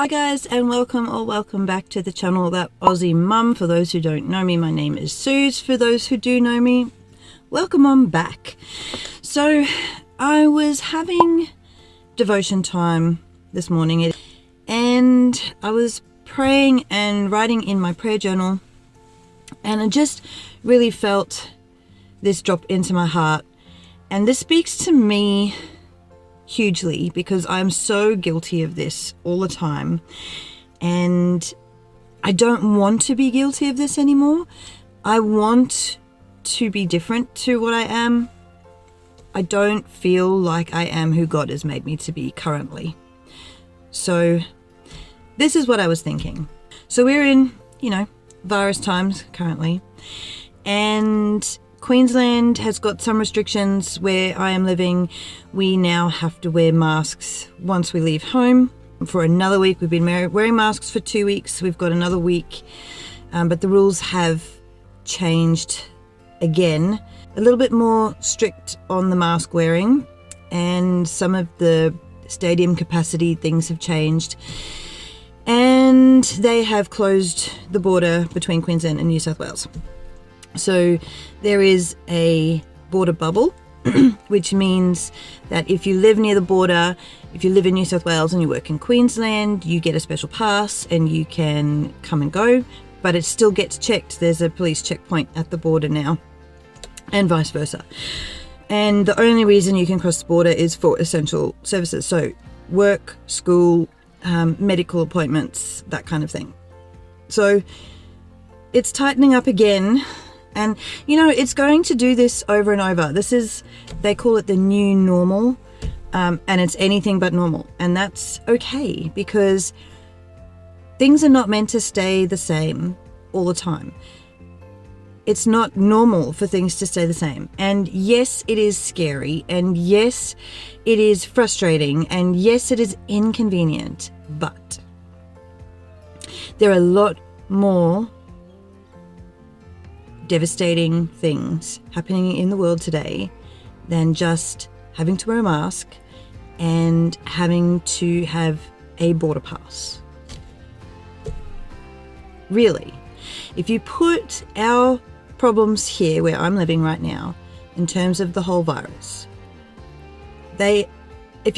Hi guys, and welcome back to the channel That Aussie Mum. For those who don't know me, my name is Suze. For those who do know me, welcome on back. So I was having devotion time this morning and I was praying and writing in my prayer journal, and I just really felt this drop into my heart, and this speaks to me hugely because I'm so guilty of this all the time, and I don't want to be guilty of this anymore. I want to be different to what I am. I don't feel like I am who God has made me to be currently. So this is what I was thinking. So we're in, virus times currently, and Queensland has got some restrictions. Where I am living, we now have to wear masks once we leave home for another week. We've been wearing masks for 2 weeks. We've got another week, but the rules have changed again. A little bit more strict on the mask wearing, and some of the stadium capacity things have changed. And they have closed the border between Queensland and New South Wales. So there is a border bubble, which means that if you live near the border, if you live in New South Wales and you work in Queensland, you get a special pass and you can come and go, but it still gets checked. There's a police checkpoint at the border now, and vice versa. And the only reason you can cross the border is for essential services. So work, school, medical appointments, that kind of thing. So it's tightening up again. And, it's going to do this over and over. They call it the new normal, and it's anything but normal. And that's okay, because things are not meant to stay the same all the time. It's not normal for things to stay the same. And yes, it is scary. And yes, it is frustrating. And yes, it is inconvenient. But there are a lot more devastating things happening in the world today than just having to wear a mask and having to have a border pass. Really, if you put our problems here where I'm living right now in terms of the whole virus, if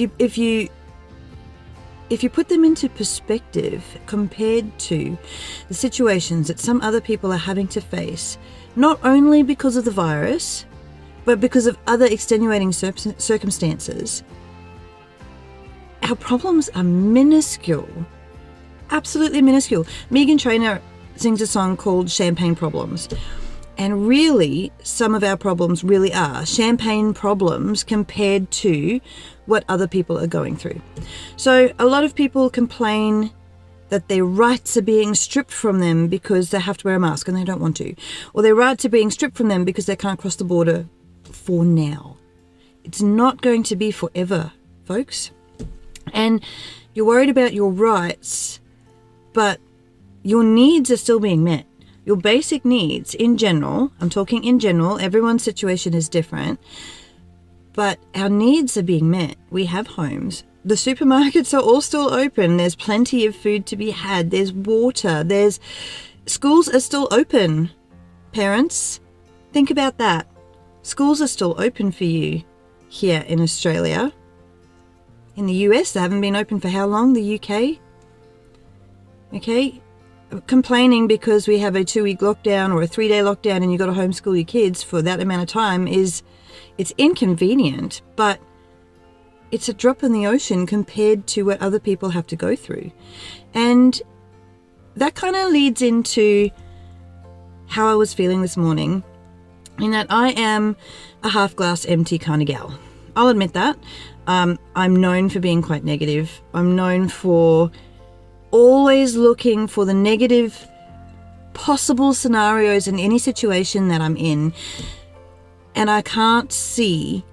you put them into perspective compared to the situations that some other people are having to face, not only because of the virus, but because of other extenuating circumstances, our problems are minuscule, absolutely minuscule. Meghan Trainor sings a song called Champagne Problems. And really, some of our problems really are champagne problems compared to what other people are going through. So a lot of people complain that their rights are being stripped from them because they have to wear a mask and they don't want to. Or their rights are being stripped from them because they can't cross the border for now. It's not going to be forever, folks. And you're worried about your rights, but your needs are still being met. Your basic needs in general, I'm talking in general, everyone's situation is different, but our needs are being met. We have homes. The supermarkets are all still open. There's plenty of food to be had. There's water. Schools are still open. Parents, think about that. Schools are still open for you here in Australia. In the US, they haven't been open for how long? The UK? Okay. Complaining because we have a 2-week lockdown or a 3-day lockdown and you've got to homeschool your kids for that amount of time it's inconvenient, but it's a drop in the ocean compared to what other people have to go through. And that kind of leads into how I was feeling this morning, in that I am a half glass empty kind of gal. I'll admit that. I'm known for being quite negative. I'm known for always looking for the negative possible scenarios in any situation that I'm in. And I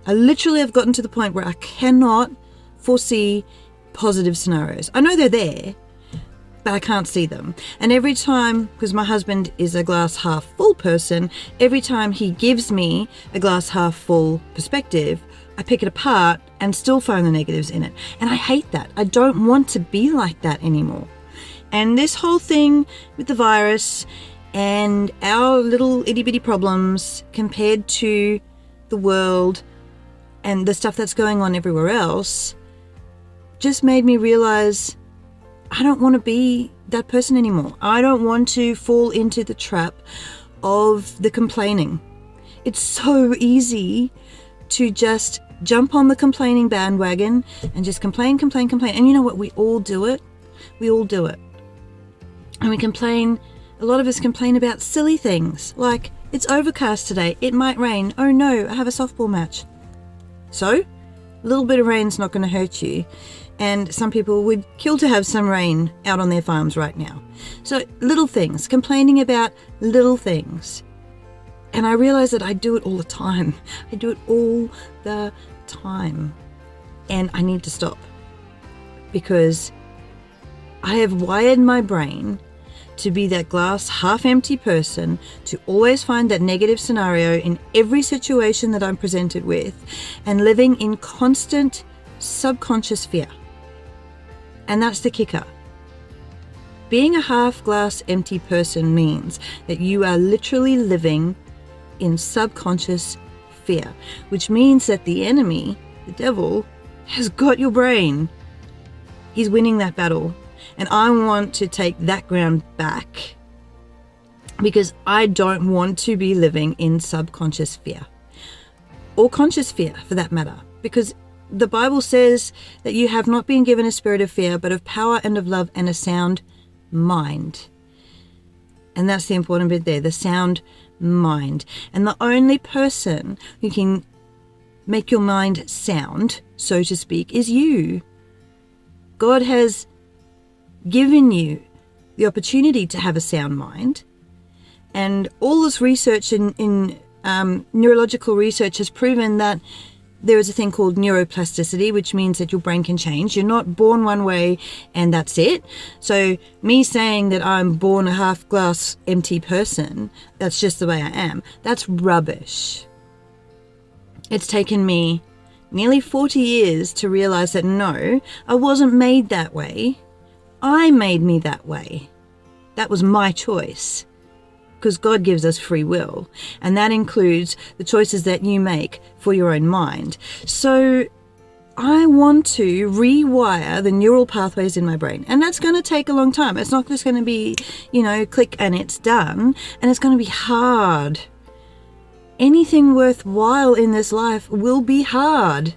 literally have gotten to the point where I cannot foresee positive scenarios. I know they're there, but I can't see them. And every time, because my husband is a glass half full person, every time he gives me a glass half full perspective, I pick it apart and still find the negatives in it. And I hate that. I don't want to be like that anymore. And this whole thing with the virus and our little itty bitty problems compared to the world and the stuff that's going on everywhere else just made me realize I don't want to be that person anymore. I don't want to fall into the trap of the complaining. It's so easy to just jump on the complaining bandwagon and just complain. And you know what? We all do it. We all do it. And we complain. A lot of us complain about silly things like, it's overcast today, it might rain. Oh no, I have a softball match. So, a little bit of rain's not going to hurt you. And some people would kill to have some rain out on their farms right now. So, little things, complaining about little things. And I realize that I do it all the time. I do it all the time. And I need to stop. Because I have wired my brain to be that glass half empty person, to always find that negative scenario in every situation that I'm presented with, and living in constant subconscious fear. And that's the kicker. Being a half glass empty person means that you are literally living in subconscious fear, which means that the enemy, the devil, has got your brain. He's winning that battle. And I want to take that ground back because I don't want to be living in subconscious fear or conscious fear for that matter, because the Bible says that you have not been given a spirit of fear, but of power and of love and a sound mind. And that's the important bit there, the sound mind. And the only person who can make your mind sound, so to speak, is you. God has given you the opportunity to have a sound mind, and all this research in neurological research has proven that there is a thing called neuroplasticity, which means that your brain can change. You're not born one way and that's it. So me saying that I'm born a half glass empty person, that's just the way I am, that's rubbish. It's taken me nearly 40 years to realize that no, I wasn't made that way. I made me that way. That was my choice. Because God gives us free will. And that includes the choices that you make for your own mind. So I want to rewire the neural pathways in my brain. And that's going to take a long time. It's not just going to be, click and it's done. And it's going to be hard. Anything worthwhile in this life will be hard.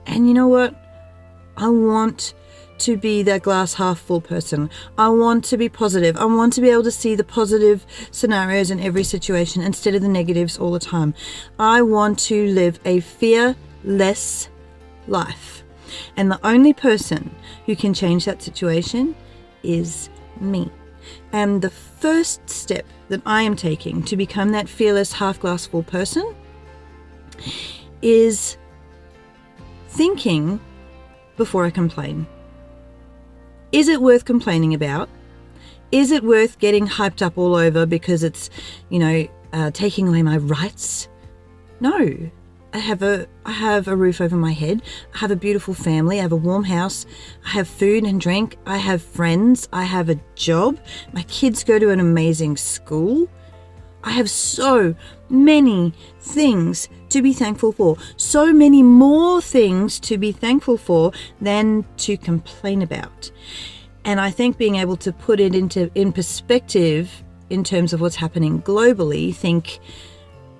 And you know what? I want to be that glass half full person. I want to be positive. I want to be able to see the positive scenarios in every situation instead of the negatives all the time. I want to live a fearless life. And the only person who can change that situation is me. And the first step that I am taking to become that fearless half glass full person is thinking before I complain. Is it worth complaining about? Is it worth getting hyped up all over because it's, taking away my rights? No. I have a roof over my head. I have a beautiful family. I have a warm house. I have food and drink. I have friends. I have a job. My kids go to an amazing school. I have so many things to be thankful for. So many more things to be thankful for than to complain about. And I think being able to put it in perspective in terms of what's happening globally, think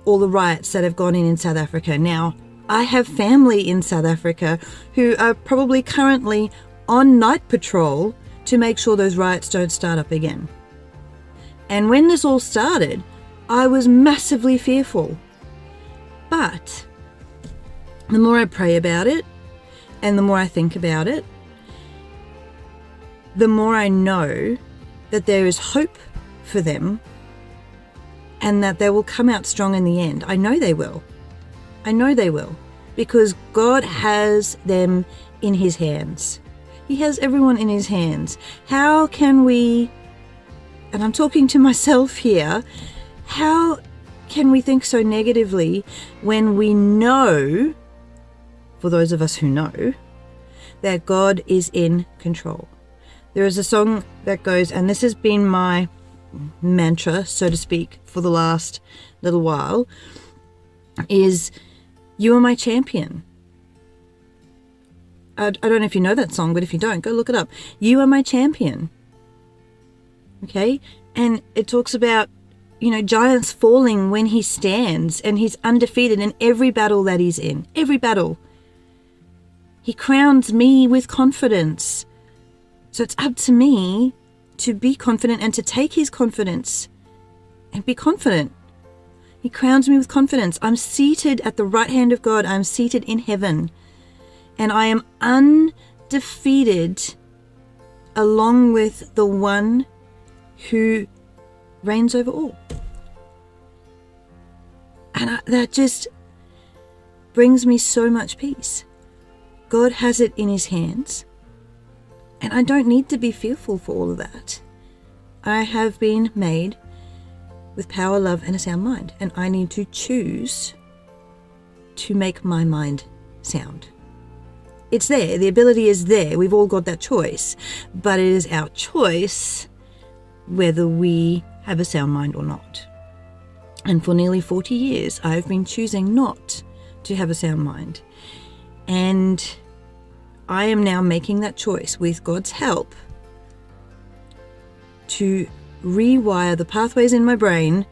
all the riots that have gone in South Africa. Now, I have family in South Africa who are probably currently on night patrol to make sure those riots don't start up again. And when this all started, I was massively fearful. But the more I pray about it and the more I think about it, the more I know that there is hope for them and that they will come out strong in the end. I know they will. I know they will. Because God has them in his hands. He has everyone in his hands. How can we, and I'm talking to myself here, how can we think so negatively when we know for those of us who know, that God is in control. There is a song that goes, and this has been my mantra, so to speak, for the last little while, is "You are my champion." I don't know if you know that song, but if you don't, go look it up. You are my champion. Okay? And it talks about, giants falling when he stands, and he's undefeated in every battle that he's in. Every battle. He crowns me with confidence. So it's up to me to be confident and to take his confidence and be confident. He crowns me with confidence. I'm seated at the right hand of God. I'm seated in heaven. And I am undefeated along with the one who reigns over all. And that just brings me so much peace. God has it in his hands. And I don't need to be fearful for all of that. I have been made with power, love, and a sound mind. And I need to choose to make my mind sound. It's there. The ability is there. We've all got that choice. But it is our choice whether we have a sound mind or not. And for nearly 40 years, I've been choosing not to have a sound mind. And I am now making that choice with God's help to rewire the pathways in my brain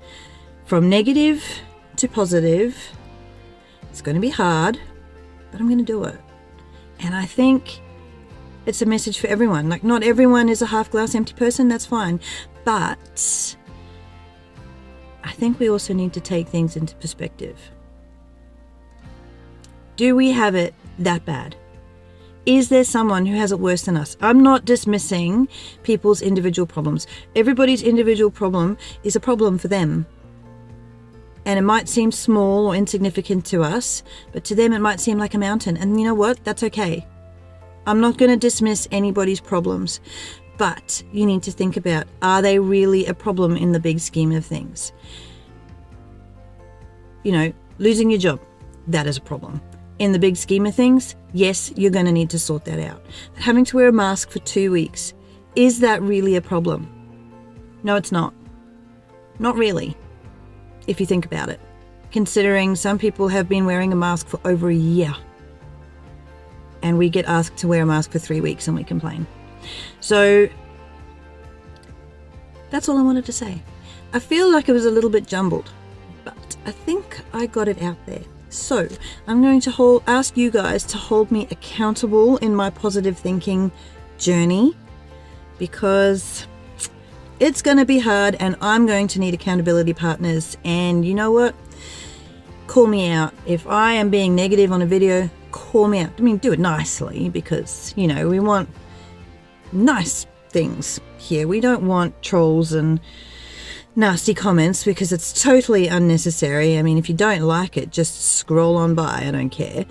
from negative to positive. It's going to be hard, but I'm going to do it. And I think it's a message for everyone. Like, not everyone is a half glass empty person, that's fine. But I think we also need to take things into perspective. Do we have it that bad? Is there someone who has it worse than us? I'm not dismissing people's individual problems. Everybody's individual problem is a problem for them. And it might seem small or insignificant to us, but to them it might seem like a mountain. And you know what? That's okay. I'm not going to dismiss anybody's problems, but you need to think about, are they really a problem in the big scheme of things? Losing your job, that is a problem. In the big scheme of things, yes, you're going to need to sort that out. But having to wear a mask for 2 weeks, is that really a problem? No, it's not. Not really, if you think about it. Considering some people have been wearing a mask for over a year. And we get asked to wear a mask for 3 weeks and we complain. So that's all I wanted to say. I feel like it was a little bit jumbled, but I think I got it out there. So I'm going to ask you guys to hold me accountable in my positive thinking journey, because it's going to be hard and I'm going to need accountability partners. And you know what? Call me out. If I am being negative on a video, call me out. I mean, do it nicely, because, we want nice things here. We don't want trolls and nasty comments, because it's totally unnecessary. I mean, if you don't like it, just scroll on by. I don't care.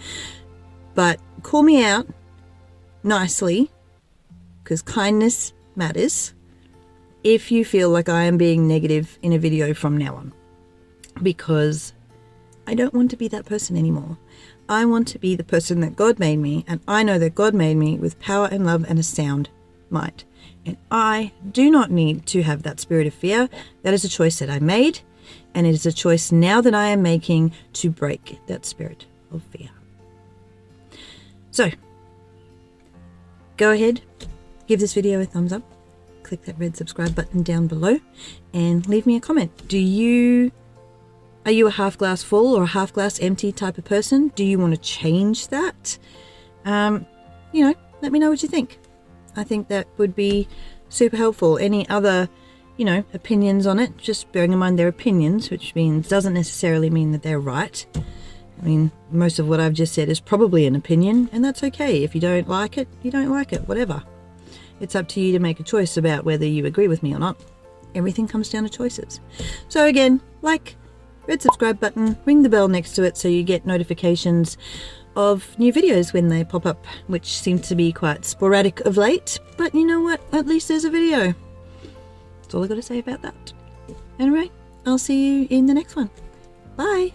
But call me out nicely, because kindness matters, if you feel like I am being negative in a video from now on, because I don't want to be that person anymore. I want to be the person that God made me, and I know that God made me with power and love and a sound mind. And I do not need to have that spirit of fear. That is a choice that I made, and it is a choice now that I am making to break that spirit of fear. So, go ahead, give this video a thumbs up, click that red subscribe button down below, and leave me a comment. Are you a half glass full or a half glass empty type of person? Do you want to change that? Let me know what you think. I think that would be super helpful. Any other, opinions on it, just bearing in mind they're opinions, which doesn't necessarily mean that they're right. I mean, most of what I've just said is probably an opinion, and that's okay. If you don't like it, you don't like it, whatever. It's up to you to make a choice about whether you agree with me or not. Everything comes down to choices. So again, red subscribe button, ring the bell next to it so you get notifications of new videos when they pop up, which seem to be quite sporadic of late. But you know what? At least there's a video. That's all I got to say about that. Anyway, I'll see you in the next one. Bye.